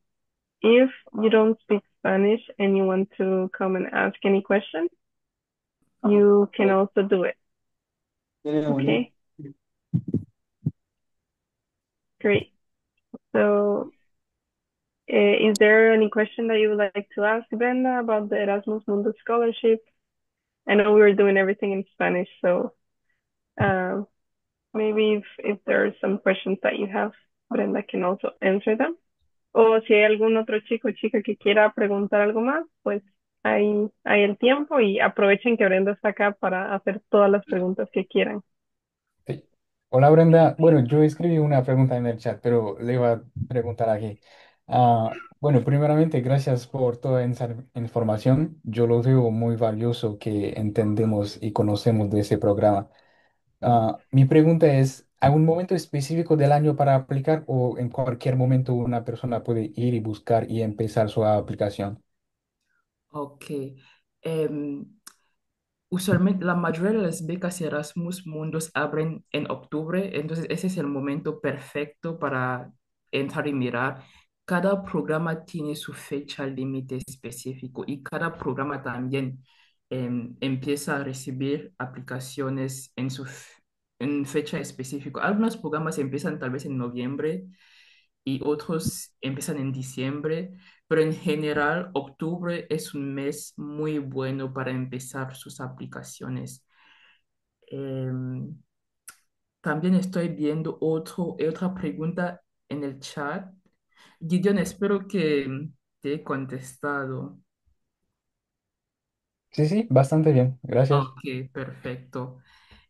if you don't speak Spanish and you want to come and ask any question, you can also do it. Okay, great. So, is there any question that you would like to ask Brenda about the Erasmus Mundus scholarship? I know we were doing everything in Spanish, so um, maybe if there are some questions that you have, Brenda can also answer them. O si hay algún otro chico o chica que quiera preguntar algo más, pues hay el tiempo y aprovechen que Brenda está acá para hacer todas las preguntas que quieran. Sí. Hola Brenda, bueno, yo escribí una pregunta en el chat, pero le iba a preguntar aquí. Bueno, primeramente, gracias por toda esa información. Yo lo veo muy valioso que entendemos y conocemos de ese programa. Mi pregunta es, ¿hay un momento específico del año para aplicar o en cualquier momento una persona puede ir y buscar y empezar su aplicación? Ok. Em, Usualmente la mayoría de las becas Erasmus Mundus abren en octubre, entonces ese es el momento perfecto para entrar y mirar. Cada programa tiene su fecha límite específico y cada programa también empieza a recibir aplicaciones en fecha específica. Algunos programas empiezan tal vez en noviembre y otros empiezan en diciembre, pero en general octubre es un mes muy bueno para empezar sus aplicaciones. Em, También estoy viendo otra pregunta en el chat. Gideon, espero que te he contestado. Sí, sí, bastante bien, gracias. Ok, perfecto.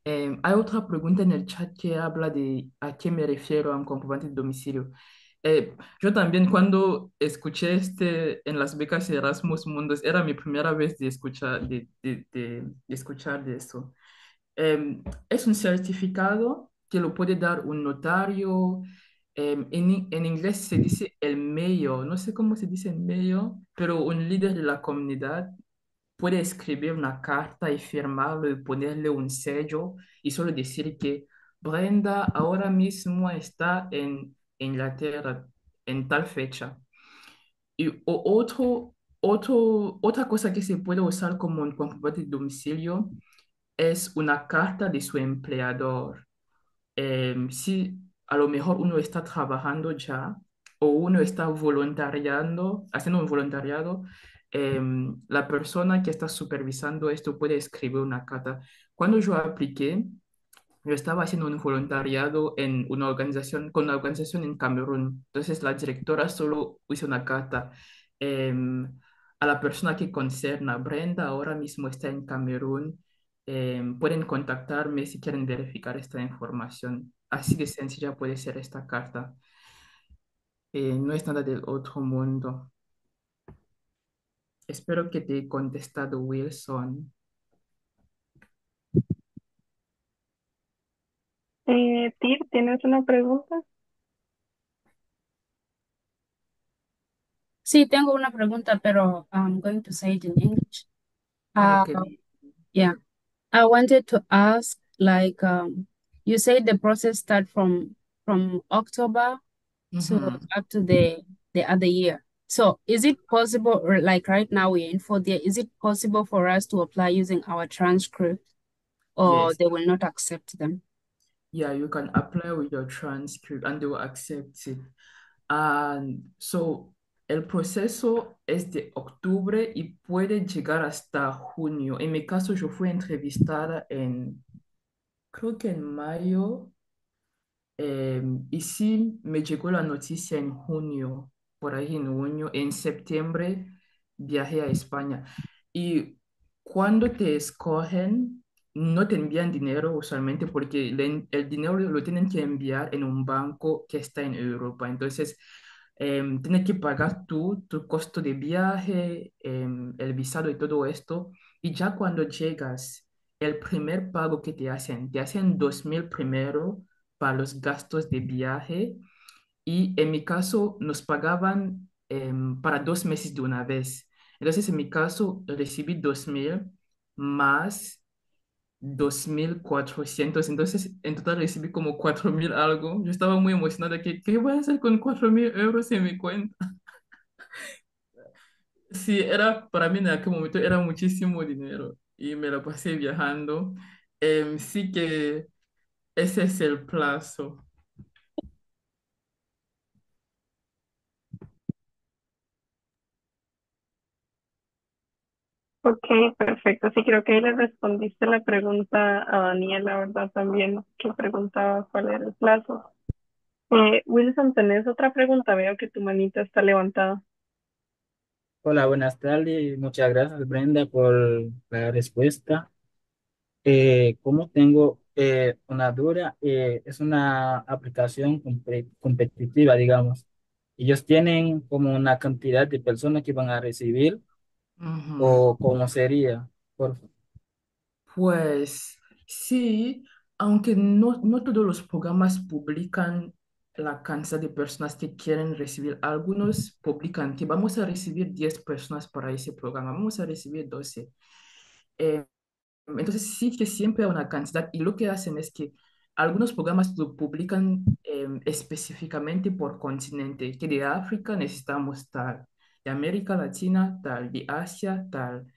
Hay otra pregunta en el chat que habla de a qué me refiero a un comprobante de domicilio. Yo también cuando escuché en las becas Erasmus Mundus, era mi primera vez de escuchar de escuchar de eso. Es un certificado que lo puede dar un notario. En inglés se dice el mayor, no sé cómo se dice el mayor, pero un líder de la comunidad puede escribir una carta y firmarlo y ponerle un sello y solo decir que Brenda ahora mismo está en Inglaterra en tal fecha. Y otra cosa que se puede usar como un comprobante de domicilio es una carta de su empleador. Si a lo mejor uno está trabajando ya o uno está voluntariando, haciendo un voluntariado, la persona que está supervisando esto puede escribir una carta. Cuando yo apliqué, yo estaba haciendo un voluntariado en una organización, con una organización en Camerún. Entonces la directora solo hizo una carta a la persona que concerna. Brenda ahora mismo está en Camerún. Pueden contactarme si quieren verificar esta información. Así de sencilla puede ser esta carta. No es nada del otro mundo. Espero que te he contestado, Wilson. Tir, ¿tienes una pregunta? Sí, tengo una pregunta, pero I'm going to say it in English. Oh, Uh, qué bien. yeah, I wanted to ask, like, you say the process start from October to Ujú. up to the other year. So, is it possible, or like right now we're in fourth year, is it possible for us to apply using our transcript, or Yes. they will not accept them? Yeah, you can apply with your transcript and they will accept it. And so, el proceso es de octubre y puede llegar hasta junio. En mi caso, yo fui entrevistada creo que en mayo. Y sí, me llegó la noticia en junio, por ahí en junio, en septiembre viajé a España. Y cuando te escogen, no te envían dinero usualmente porque el dinero lo tienen que enviar en un banco que está en Europa. Entonces, tienes que pagar tú tu costo de viaje, el visado y todo esto. Y ya cuando llegas, el primer pago que te hacen 2.000 primero para los gastos de viaje y en mi caso nos pagaban para 2 meses de una vez. Entonces en mi caso recibí 2.000 más 2.400, entonces en total recibí como 4.000 algo. Yo estaba muy emocionada que, ¿qué voy a hacer con 4.000 euros en mi cuenta? Sí, era, para mí en aquel momento era muchísimo dinero y me lo pasé viajando. Sí que ese es el plazo. Ok, perfecto. Sí, creo que ahí le respondiste la pregunta a Daniel, la verdad, también, que preguntaba cuál era el plazo. Wilson, ¿tenés otra pregunta? Veo que tu manita está levantada. Hola, buenas tardes. Muchas gracias, Brenda, por la respuesta. Como tengo una duda, es una aplicación competitiva, digamos. ¿Ellos tienen como una cantidad de personas que van a recibir Ujú. o cómo sería? Por, Pues sí, aunque no todos los programas publican la cantidad de personas que quieren recibir. Algunos publican que vamos a recibir 10 personas para ese programa, vamos a recibir 12. Eh, entonces sí que siempre hay una cantidad y lo que hacen es que algunos programas lo publican específicamente por continente, que de África necesitamos tal, de América Latina tal, de Asia tal.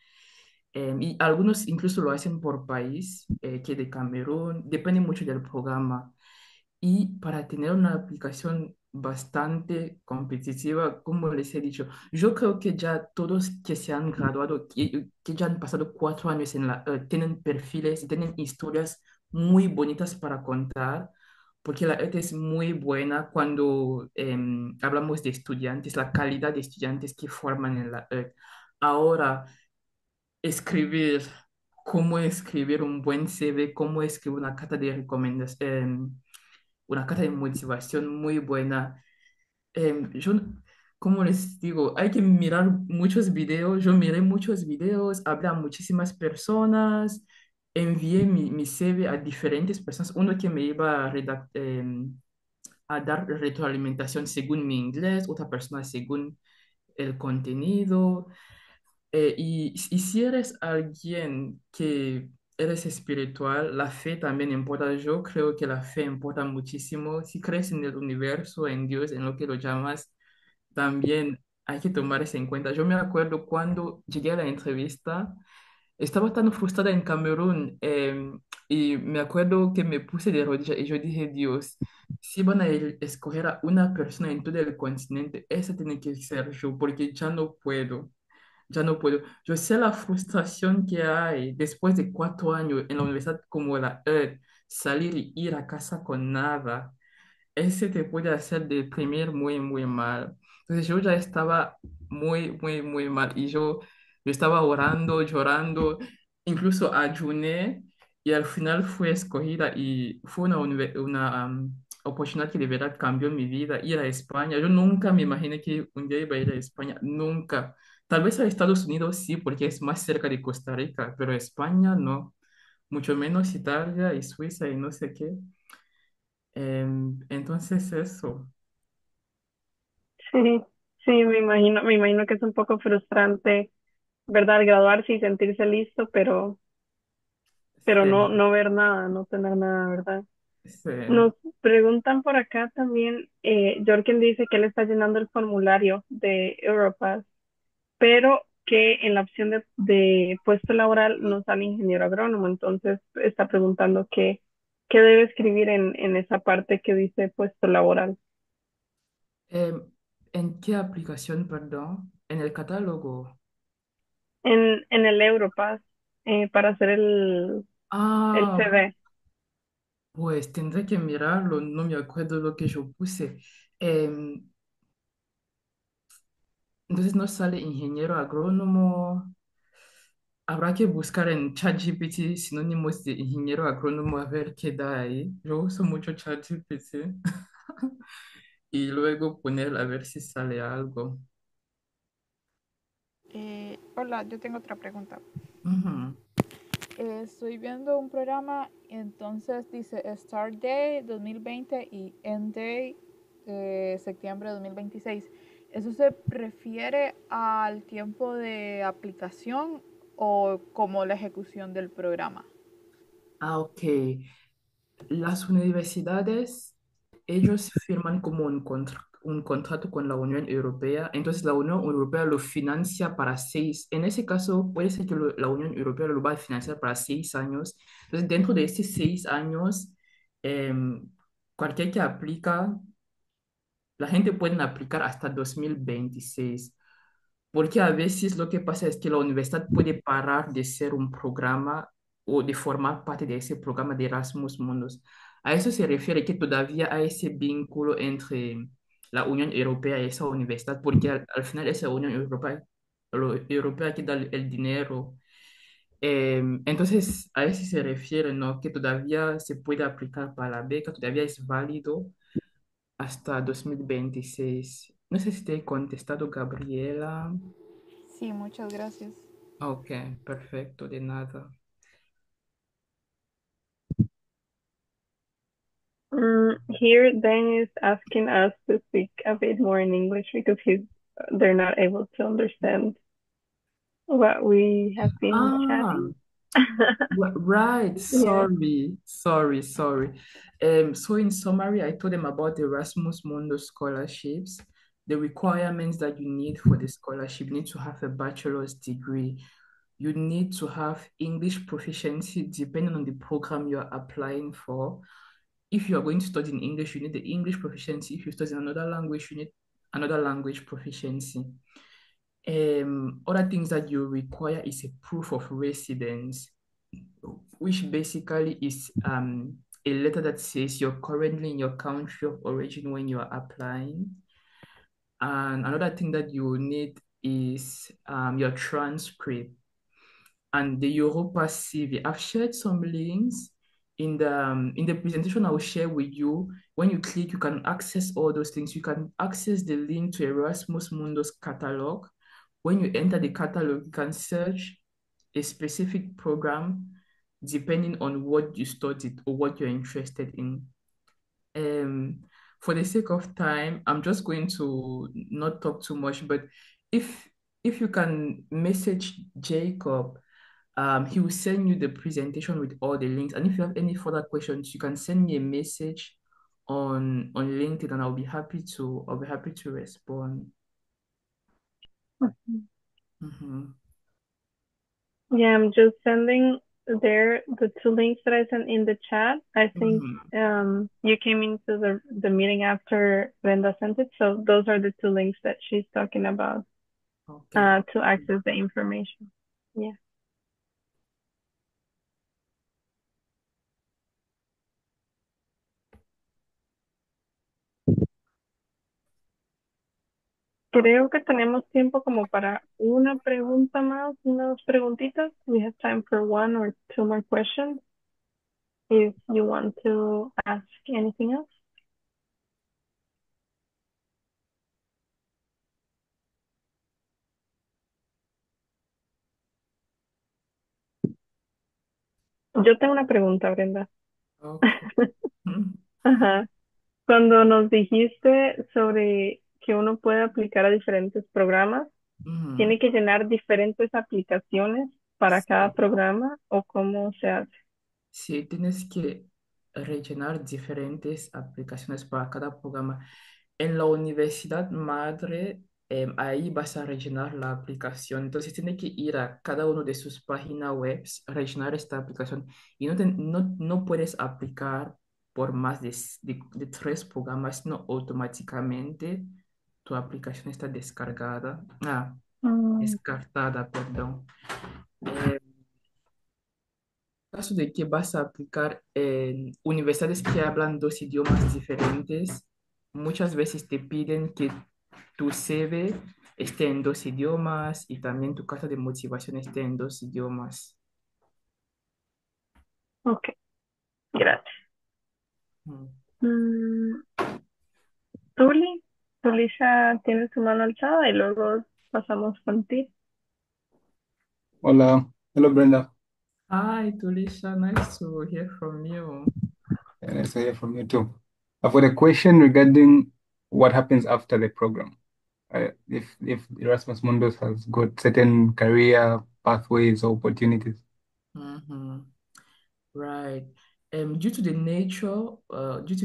Y algunos incluso lo hacen por país, que de Camerún, depende mucho del programa. Y para tener una aplicación bastante competitiva, como les he dicho, yo creo que ya todos que se han graduado, que ya han pasado 4 años en tienen perfiles y tienen historias muy bonitas para contar, porque la ET es muy buena cuando hablamos de estudiantes, la calidad de estudiantes que forman en la ET. Ahora, escribir, cómo escribir un buen CV, cómo escribir una carta de recomendación, una carta de motivación muy buena. Yo, como les digo, hay que mirar muchos videos. Yo miré muchos videos, hablé a muchísimas personas, envié mi CV a diferentes personas. Uno que me iba a dar retroalimentación según mi inglés, otra persona según el contenido. Y si eres alguien que eres espiritual, la fe también importa. Yo creo que la fe importa muchísimo. Si crees en el universo, en Dios, en lo que lo llamas, también hay que tomar eso en cuenta. Yo me acuerdo cuando llegué a la entrevista, Estaba tan frustrada en Camerún y me acuerdo que me puse de rodillas y yo dije, Dios, si van a escoger a una persona en todo el continente, esa tiene que ser yo, porque ya no puedo, ya no puedo. Yo sé la frustración que hay después de 4 años en la universidad como la ED, salir y ir a casa con nada ese te puede hacer deprimir muy, muy mal. Entonces yo ya estaba muy, muy, muy mal y yo estaba orando, llorando, incluso ayuné y al final fue escogida y fue una oportunidad que de verdad cambió mi vida, ir a España. Yo nunca me imaginé que un día iba a ir a España, nunca. Tal vez a Estados Unidos sí, porque es más cerca de Costa Rica, pero España no, mucho menos Italia y Suiza y no sé qué. Entonces eso, Sí, sí, me imagino que es un poco frustrante, ¿verdad? Graduarse y sentirse listo, pero no, sí, no ver nada, no tener nada, ¿verdad? sí. Nos preguntan por acá también, Jorgen dice que él está llenando el formulario de Europass, pero que en la opción de puesto laboral no sale ingeniero agrónomo, entonces está preguntando qué debe escribir en esa parte que dice puesto laboral. Em, ¿En qué aplicación, perdón? En el catálogo. En el Europass, para hacer el Ah, CV. pues tendré que mirarlo, no me acuerdo lo que yo puse. Em, entonces no sale ingeniero agrónomo. Habrá que buscar en ChatGPT sinónimos de ingeniero agrónomo a ver qué da ahí. Yo uso mucho ChatGPT y luego poner a ver si sale algo. Hola, yo tengo otra pregunta. Ujú. Estoy viendo un programa, entonces dice Start Day 2020 y End Day septiembre 2026. ¿Eso se refiere al tiempo de aplicación o como la ejecución del programa? Ah, ok. Las universidades, ellos firman como un contrato con la Unión Europea, entonces la Unión Europea lo financia para en ese caso puede ser que la Unión Europea lo va a financiar para 6 años, entonces dentro de estos 6 años, em, cualquier que aplica, la gente puede aplicar hasta 2026. Porque a veces lo que pasa es que la universidad puede parar de ser un programa o de formar parte de ese programa de Erasmus Mundus. A eso se refiere que todavía hay ese vínculo entre la Unión Europea y esa universidad, porque al final esa Unión Europea, Europea que da el dinero. Entonces, a eso se refiere, ¿no? Que todavía se puede aplicar para la beca, todavía es válido hasta 2026. No sé si te he contestado, Gabriela. Sí, muchas gracias. Ok, perfecto, de nada. Here, Dan is asking us to speak a bit more in English because they're not able to understand what we have been Ah, chatting. right. Yeah. Sorry. So in summary, I told them about the Erasmus Mundus scholarships, the requirements that you need for the scholarship. You need to have a bachelor's degree. You need to have English proficiency depending on the program you're applying for. If you are going to study in English, you need the English proficiency. If you study in another language, you need another language proficiency. Other things that you require is a proof of residence, which basically is a letter that says you're currently in your country of origin when you are applying. And another thing that you need is your transcript and the Europa CV. I've shared some links in the presentation I will share with you. When you click, you can access all those things. You can access the link to Erasmus Mundus catalog. When you enter the catalog, you can search a specific program depending on what you studied or what you're interested in. Um, for the sake of time, I'm just going to not talk too much, but if if you can message Jacob, he will send you the presentation with all the links. And if you have any further questions, you can send me a message on LinkedIn, and I'll be happy to respond. Mhm. Yeah, I'm just sending there the two links that I sent in the chat. I think Mhm. you came into the meeting after Brenda sent it, so those are the two links that she's talking about Okay. to access the information. Yeah. Creo que tenemos tiempo como para una pregunta más, unas preguntitas. We have time for one or two more questions if you want to ask anything else. Yo tengo una pregunta, Brenda. Okay. Mm, Ajá. Cuando nos dijiste sobre que uno puede aplicar a diferentes programas, mhm. ¿tiene que llenar diferentes aplicaciones para cada Sí. programa o cómo se hace? Sí, tienes que rellenar diferentes aplicaciones para cada programa. En la universidad madre, ahí vas a rellenar la aplicación. Entonces, tienes que ir a cada uno de sus páginas web, rellenar esta aplicación. Y no puedes aplicar por más de tres programas, no automáticamente tu aplicación está descargada. Mm, Descartada, perdón. Eh, caso de que vas a aplicar en universidades que hablan dos idiomas diferentes, muchas veces te piden que tu CV esté en dos idiomas y también tu carta de motivación esté en dos idiomas. ok, gracias. Mm. Mm, Tuli, Tulisha tiene su mano alzada y luego pasamos contigo. Hola, hello Brenda. Hi, Tulisha, nice to hear from you. And nice to hear from you too. I've got a question regarding what happens after the program. If Erasmus Mundus has got certain career pathways or opportunities. Mhm. Right. Due to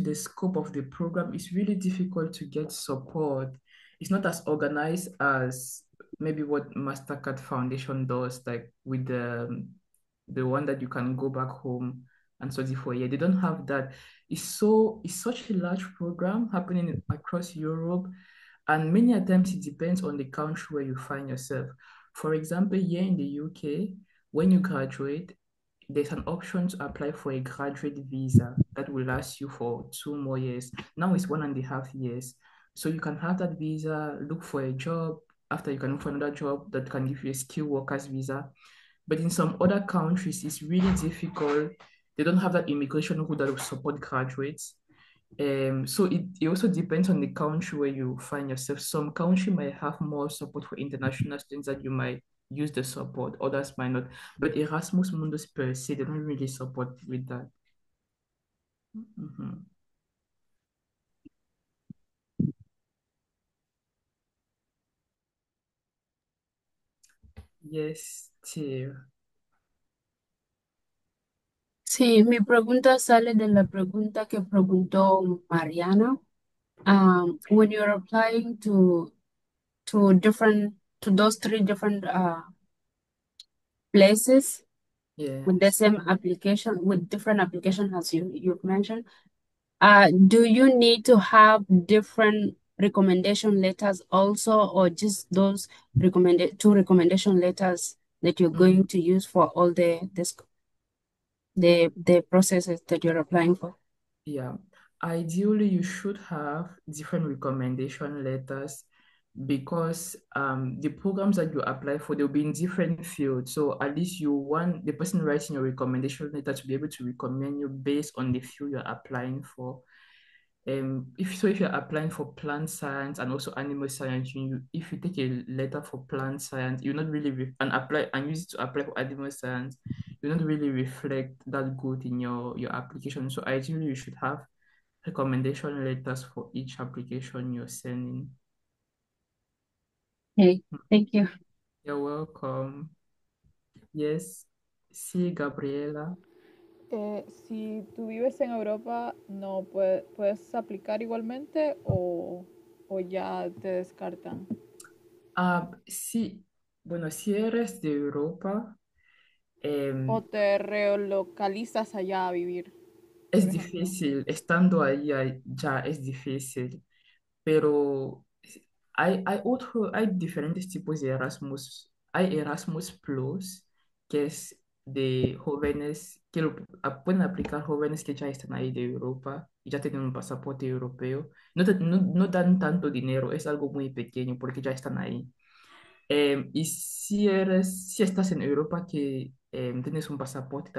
the scope of the program, it's really difficult to get support. It's not as organized as maybe what Mastercard Foundation does, like with the one that you can go back home and study for a year. They don't have that. It's such a large program happening across Europe, and many a times it depends on the country where you find yourself. For example, here in the UK, when you graduate, there's an option to apply for a graduate visa that will last you for 2 more years. Now it's 1.5 years. So you can have that visa, look for a job. After you can look for another job that can give you a skilled workers visa. But in some other countries, it's really difficult. They don't have that immigration rule that will support graduates. So it also depends on the country where you find yourself. Some country might have more support for international students that you might use the support, others might not. But Erasmus Mundus per se, they don't really support with that. Mhm. Yes, Tiff. Sí, mi pregunta sale de la pregunta que preguntó Mariana. When you're applying to those three different places with the Yes. same application, with different application as you've mentioned, do you need to have different recommendation letters also, or just those recommended two recommendation letters that you're Mhm. going to use for all the processes that you're applying for? Yeah, ideally you should have different recommendation letters because the programs that you apply for, they'll be in different fields. So at least you want the person writing your recommendation letter to be able to recommend you based on the field you're applying for. If you're applying for plant science and also animal science, if you take a letter for plant science, you're not really and apply and use it to apply for animal science, you not really reflect that good in your application. So ideally, you should have recommendation letters for each application you're sending. Okay, thank you. You're welcome. Yes. Sí, Gabriela. Si tú vives en Europa, no puedes aplicar igualmente o ya te descartan. Sí, bueno, si eres de Europa, o Em, te relocalizas allá a vivir, por es ejemplo. difícil, estando ahí ya es difícil, pero hay diferentes tipos de Erasmus. Hay Erasmus Plus, que es de jóvenes que pueden aplicar jóvenes que ya están ahí de Europa y ya tienen un pasaporte europeo. No dan tanto dinero, es algo muy pequeño porque ya están ahí. Y si estás en Europa que tienes un pasaporte